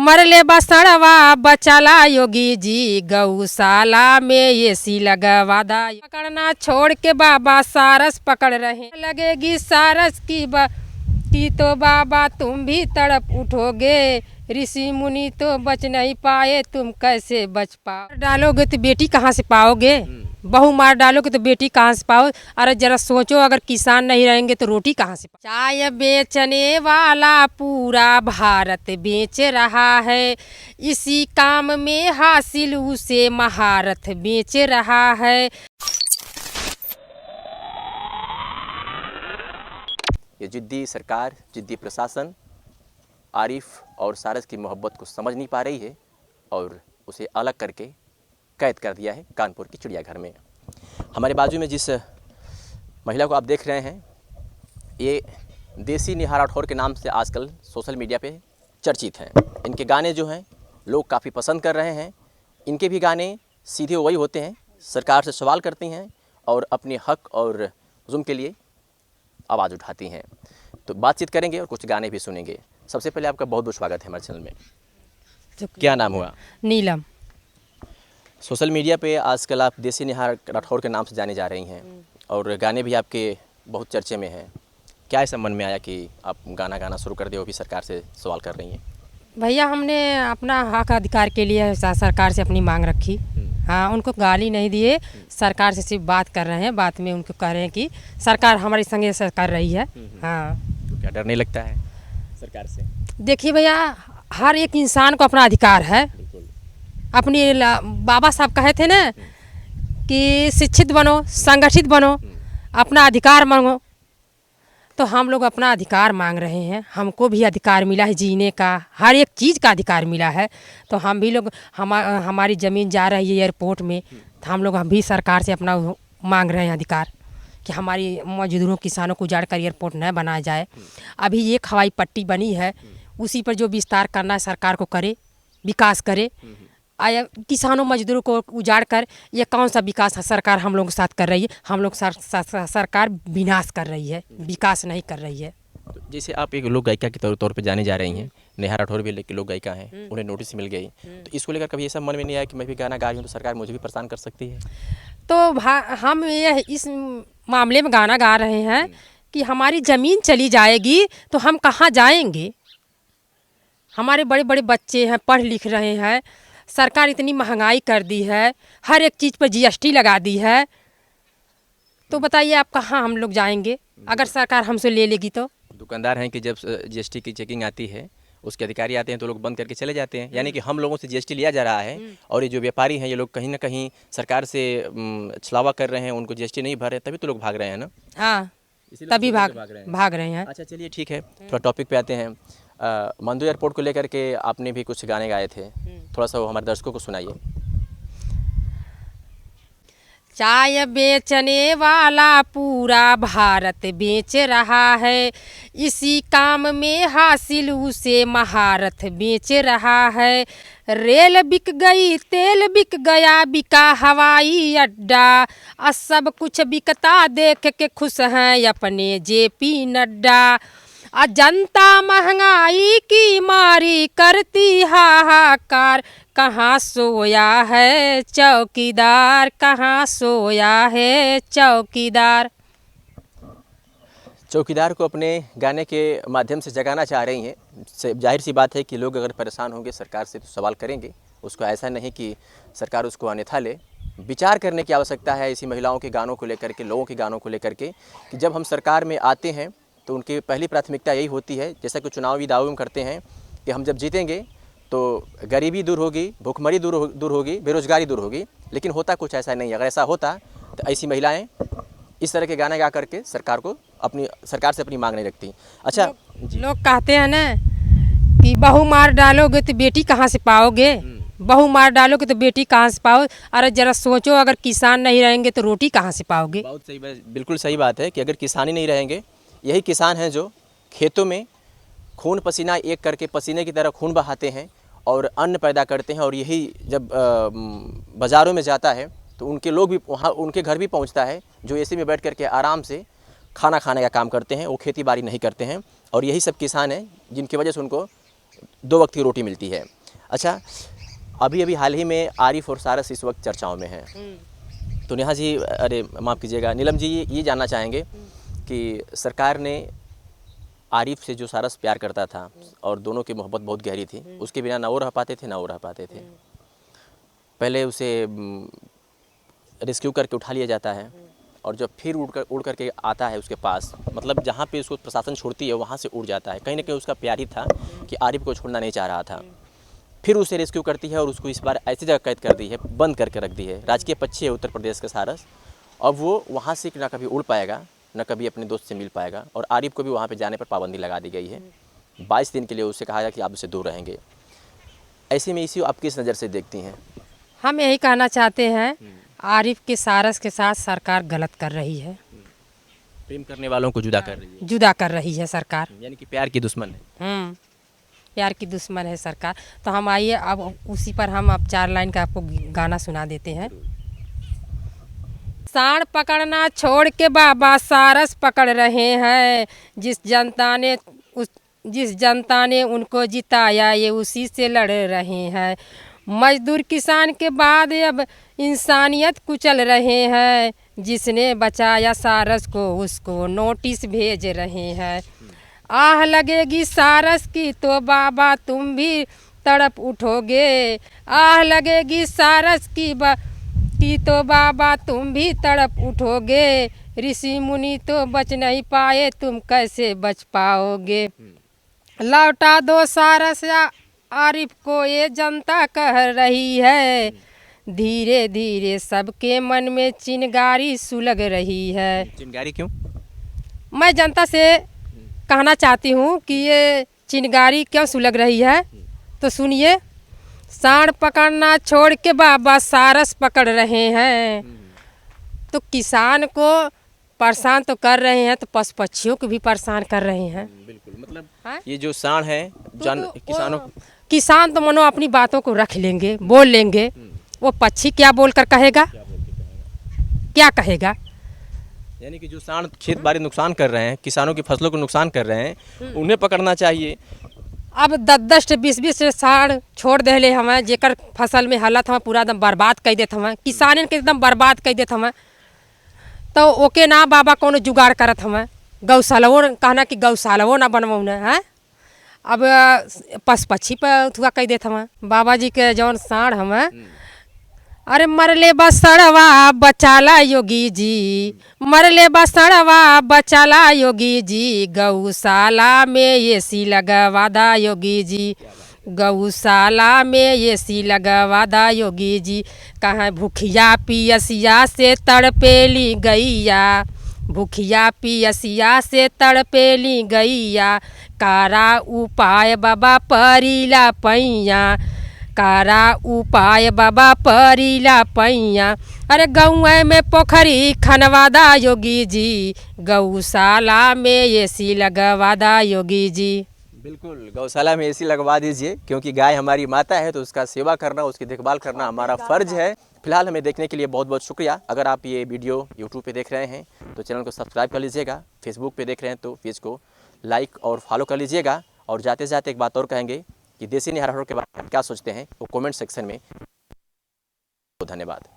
मरले बसड़वा बचाला योगी जी गौशाला में ये सी लगवा दा। पकड़ना छोड़ के बाबा सारस पकड़ रहे, लगेगी सारस की तो बाबा तुम भी तड़प उठोगे, ऋषि मुनि तो बच नहीं पाए तुम कैसे बच पाओ। डालोगे तो बेटी कहाँ से पाओगे, बहू मार डालोगे तो बेटी कहाँ से पाओ। अरे जरा सोचो, अगर किसान नहीं रहेंगे तो रोटी कहाँ से पाओ। चाय बेचने वाला पूरा भारत बेच रहा है, इसी काम में हासिल उसे महारथ बेच रहा है। ये जिद्दी सरकार, जिद्दी प्रशासन आरिफ और सारस की मोहब्बत को समझ नहीं पा रही है और उसे अलग करके कैद कर दिया है कानपुर की चिड़ियाघर में। हमारे बाजू में जिस महिला को आप देख रहे हैं, ये देसी नेहा राठौर के नाम से आजकल सोशल मीडिया पे चर्चित हैं। इनके गाने जो हैं लोग काफ़ी पसंद कर रहे हैं। इनके भी गाने सीधे वही होते हैं, सरकार से सवाल करती हैं और अपने हक और जुल्म के लिए आवाज़ उठाती हैं। तो बातचीत करेंगे और कुछ गाने भी सुनेंगे। सबसे पहले आपका बहुत बहुत स्वागत है हमारे चैनल में। क्या नाम हुआ? नीलम। सोशल मीडिया पे आजकल आप देसी नेहा राठौर के नाम से जाने जा रही हैं और गाने भी आपके बहुत चर्चे में हैं। क्या ऐसा मन में आया कि आप गाना गाना शुरू कर दे, वो भी सरकार से सवाल कर रही हैं? भैया हमने अपना हक अधिकार के लिए सरकार से अपनी मांग रखी। हाँ, उनको गाली नहीं दिए, सरकार से सिर्फ बात कर रहे हैं। बात में उनको कह रहे हैं कि सरकार हमारे संगे से कर रही है। हाँ, तो क्या डर नहीं लगता है सरकार से? देखिए भैया, हर एक इंसान को अपना अधिकार है। अपनी बाबा साहब कहे थे ना कि शिक्षित बनो, संगठित बनो, अपना अधिकार मांगो। तो हम लोग अपना अधिकार मांग रहे हैं। हमको भी अधिकार मिला है जीने का, हर एक चीज़ का अधिकार मिला है। तो हम भी लोग हमारी ज़मीन जा रही है एयरपोर्ट में, तो हम भी सरकार से अपना मांग रहे हैं अधिकार कि हमारी मजदूरों किसानों को उजाड़ कर एयरपोर्ट न बनाया जाए। अभी एक हवाई पट्टी बनी है, उसी पर जो विस्तार करना है सरकार को करे, विकास करे। किसानों मजदूरों को उजाड़ कर ये कौन सा विकास सरकार हम लोगों के साथ कर रही है? हम लोग सरकार विनाश कर रही है, विकास नहीं कर रही है। तो जैसे आप एक लोक गायिका के तौर पे जाने जा रही हैं, नेहा राठौर भी लोक गायिका हैं, उन्हें नोटिस मिल गई, तो इसको लेकर कभी ऐसा मन में नहीं आया कि मैं भी गाना गा रही हूँ तो सरकार मुझे भी परेशान कर सकती है? तो हम ये इस मामले में गाना गा रहे हैं कि हमारी ज़मीन चली जाएगी तो हम कहाँ जाएंगे? हमारे बड़े बड़े बच्चे हैं, पढ़ लिख रहे हैं। सरकार इतनी महंगाई कर दी है, हर एक चीज़ पर जीएसटी लगा दी है। तो बताइए आप कहाँ हम लोग जाएंगे अगर सरकार हमसे ले लेगी तो? दुकानदार हैं कि जब जीएसटी की चेकिंग आती है, उसके अधिकारी आते हैं तो लोग बंद करके चले जाते हैं। यानी कि हम लोगों से जीएसटी लिया जा रहा है और ये जो व्यापारी हैं ये लोग कहीं ना कहीं सरकार से छलावा कर रहे हैं, उनको जीएसटी नहीं भर रहे, तभी तो लोग भाग रहे हैं ना। हाँ, तभी भाग रहे हैं। अच्छा चलिए ठीक है, थोड़ा टॉपिक पे आते हैं। मंदू एयरपोर्ट को लेकर के आपने भी कुछ गाने गाए थे, थोड़ा सा वो हमारे दर्शकों को सुनाइए। चाय बेचने वाला पूरा भारत बेच रहा है, इसी काम में हासिल उसे महारथ बेच रहा है। रेल बिक गई, तेल बिक गया, बिका हवाई अड्डा, सब कुछ बिकता देख के खुश हैं अपने जेपी नड्डा। जनता महंगाई की मारी करती हाहाकार, कहाँ सोया है चौकीदार, कहाँ सोया है चौकीदार। चौकीदार को अपने गाने के माध्यम से जगाना चाह रही हैं। जाहिर सी बात है कि लोग अगर परेशान होंगे सरकार से तो सवाल करेंगे, उसको ऐसा नहीं कि सरकार उसको अन्यथा ले। विचार करने की आवश्यकता है ऐसी महिलाओं के गानों को लेकर के, लोगों के गानों को लेकर के, कि जब हम सरकार में आते हैं तो उनकी पहली प्राथमिकता यही होती है, जैसा कि चुनावी दावे में करते हैं कि हम जब जीतेंगे तो गरीबी दूर होगी, भूखमरी दूर होगी, बेरोजगारी दूर होगी। लेकिन होता कुछ ऐसा नहीं है। अगर ऐसा होता तो ऐसी महिलाएं इस तरह के गाने गा करके सरकार से अपनी मांग नहीं रखती। अच्छा, लोग कहते हैं ना कि बहू मार डालोगे तो बेटी कहाँ से पाओगे, बहू मार डालोगे तो बेटी कहाँ से पाओ। अरे जरा सोचो, अगर किसान नहीं रहेंगे तो रोटी कहाँ से पाओगे? बहुत सही, बिल्कुल सही बात है कि अगर किसान ही नहीं रहेंगे, यही किसान हैं जो खेतों में खून पसीना एक करके पसीने की तरह खून बहाते हैं और अन्न पैदा करते हैं, और यही जब बाज़ारों में जाता है तो उनके लोग भी वहाँ, उनके घर भी पहुँचता है जो एसी में बैठ करके आराम से खाना खाने का काम करते हैं, वो खेती बाड़ी नहीं करते हैं। और यही सब किसान हैं जिनकी वजह से उनको 2 वक्त की रोटी मिलती है। अच्छा, अभी अभी हाल ही में आरिफ और सारस इस वक्त चर्चाओं में हैं। तो नेहा जी, अरे माफ़ कीजिएगा, नीलम जी, ये जानना चाहेंगे कि सरकार ने आरिफ से जो सारस प्यार करता था और दोनों की मोहब्बत बहुत गहरी थी, उसके बिना ना वो रह पाते थे ना वो रह पाते थे। पहले उसे रेस्क्यू करके उठा लिया जाता है और जब फिर उड़ करके आता है उसके पास, मतलब जहाँ पे उसको प्रशासन छोड़ती है वहाँ से उड़ जाता है। कहीं ना कहीं उसका प्यार ही था कि आरिफ को छोड़ना नहीं चाह रहा था। फिर उसे रेस्क्यू करती है और उसको इस बार ऐसी जगह कैद कर दी है, बंद करके रख दी है। राजकीय पक्षी है उत्तर प्रदेश का सारस। अब वो वहाँ से ना कभी उड़ पाएगा न कभी अपने दोस्त से मिल पाएगा, और आरिफ को भी वहाँ पे जाने पर पाबंदी लगा दी गई है। 22 दिन के लिए उसे कहा गया कि आप उससे दूर रहेंगे। ऐसे में इसी आप किस नज़र से देखती हैं? हम यही कहना चाहते हैं, आरिफ के सारस के साथ सरकार गलत कर रही है, प्रेम करने वालों को जुदा कर रही है, जुदा कर रही है सरकार। यानी कि प्यार की दुश्मन है। प्यार की दुश्मन है सरकार। तो हम आइए अब उसी पर हम अब 4 लाइन का आपको गाना सुना देते हैं। सांड पकड़ना छोड़ के बाबा सारस पकड़ रहे हैं। जिस जनता ने उनको जिताया ये उसी से लड़ रहे हैं। मजदूर किसान के बाद अब इंसानियत कुचल रहे हैं। जिसने बचाया सारस को उसको नोटिस भेज रहे हैं। आह लगेगी सारस की तो बाबा तुम भी तड़प उठोगे। आह लगेगी सारस की तो बाबा तुम भी तड़प उठोगे। ऋषि मुनि तो बच नहीं पाए, तुम कैसे बच पाओगे। लौटा दो सारस आरिफ को ये जनता कह रही है। धीरे धीरे सबके मन में चिंगारी सुलग रही है। चिंगारी क्यों? मैं जनता से कहना चाहती हूँ कि ये चिंगारी क्यों सुलग रही है, तो सुनिए। सांड पकड़ना छोड़ के बाबा सारस पकड़ रहे हैं। तो किसान को परेशान तो कर रहे हैं, तो पशु पक्षियों को भी परेशान कर रहे हैं। बिल्कुल, मतलब हाँ? ये जो सांड है किसान तो मनो अपनी बातों को रख लेंगे, बोल लेंगे। वो पक्षी क्या बोलकर कहेगा, क्या कहेगा। यानी कि जो सांड खेत बाड़ी नुकसान कर रहे हैं, किसानों की फसलों को नुकसान कर रहे हैं, उन्हें पकड़ना चाहिए। अब 10-10 20-20 सांड छोड़ देले हमें, जेकर फसल में हालत हमें पूरा एकदम बर्बाद कर देते हमें, किसान के एकदम बर्बाद कर देते हमें। तो ओके ना बाबा कोनो जुगाड़ करत हमें, गौशालाओं कहना कि गौशालाओं ना बनवाना है। अब पशु पक्षी पर थुआ कह देते हमें। बाबा जी के जौन सांड हमें, अरे मरले बसड़वा बचाला योगी जी, मरले बसड़वा बचाला योगी जी। गौशाला में एसी लगवा दा योगी जी, गौशाला में एसी लगवा दा योगी जी। कहाँ भूखिया पियसिया से तड़पेली गैया, भूखिया पियसिया से तड़पेली गैया। कारा उपाय बाबा परिला पैया, कारा उपाय बाबा परिला पैया। अरे गौं में पोखरी खनवादा योगी जी, गौशाला में एसी लगवा दा योगी जी। बिल्कुल, गौशाला में एसी लगवा दीजिए, क्योंकि गाय हमारी माता है, तो उसका सेवा करना, उसकी देखभाल करना हमारा फ़र्ज है। फिलहाल हमें देखने के लिए बहुत बहुत शुक्रिया। अगर आप ये वीडियो यूट्यूब पे देख रहे हैं तो चैनल को सब्सक्राइब कर लीजिएगा। फेसबुक पे देख रहे हैं तो पेज को लाइक और फॉलो कर लीजिएगा। और जाते जाते एक बात और कहेंगे कि देसी निहार के बारे में क्या सोचते हैं वो कमेंट सेक्शन में। धन्यवाद।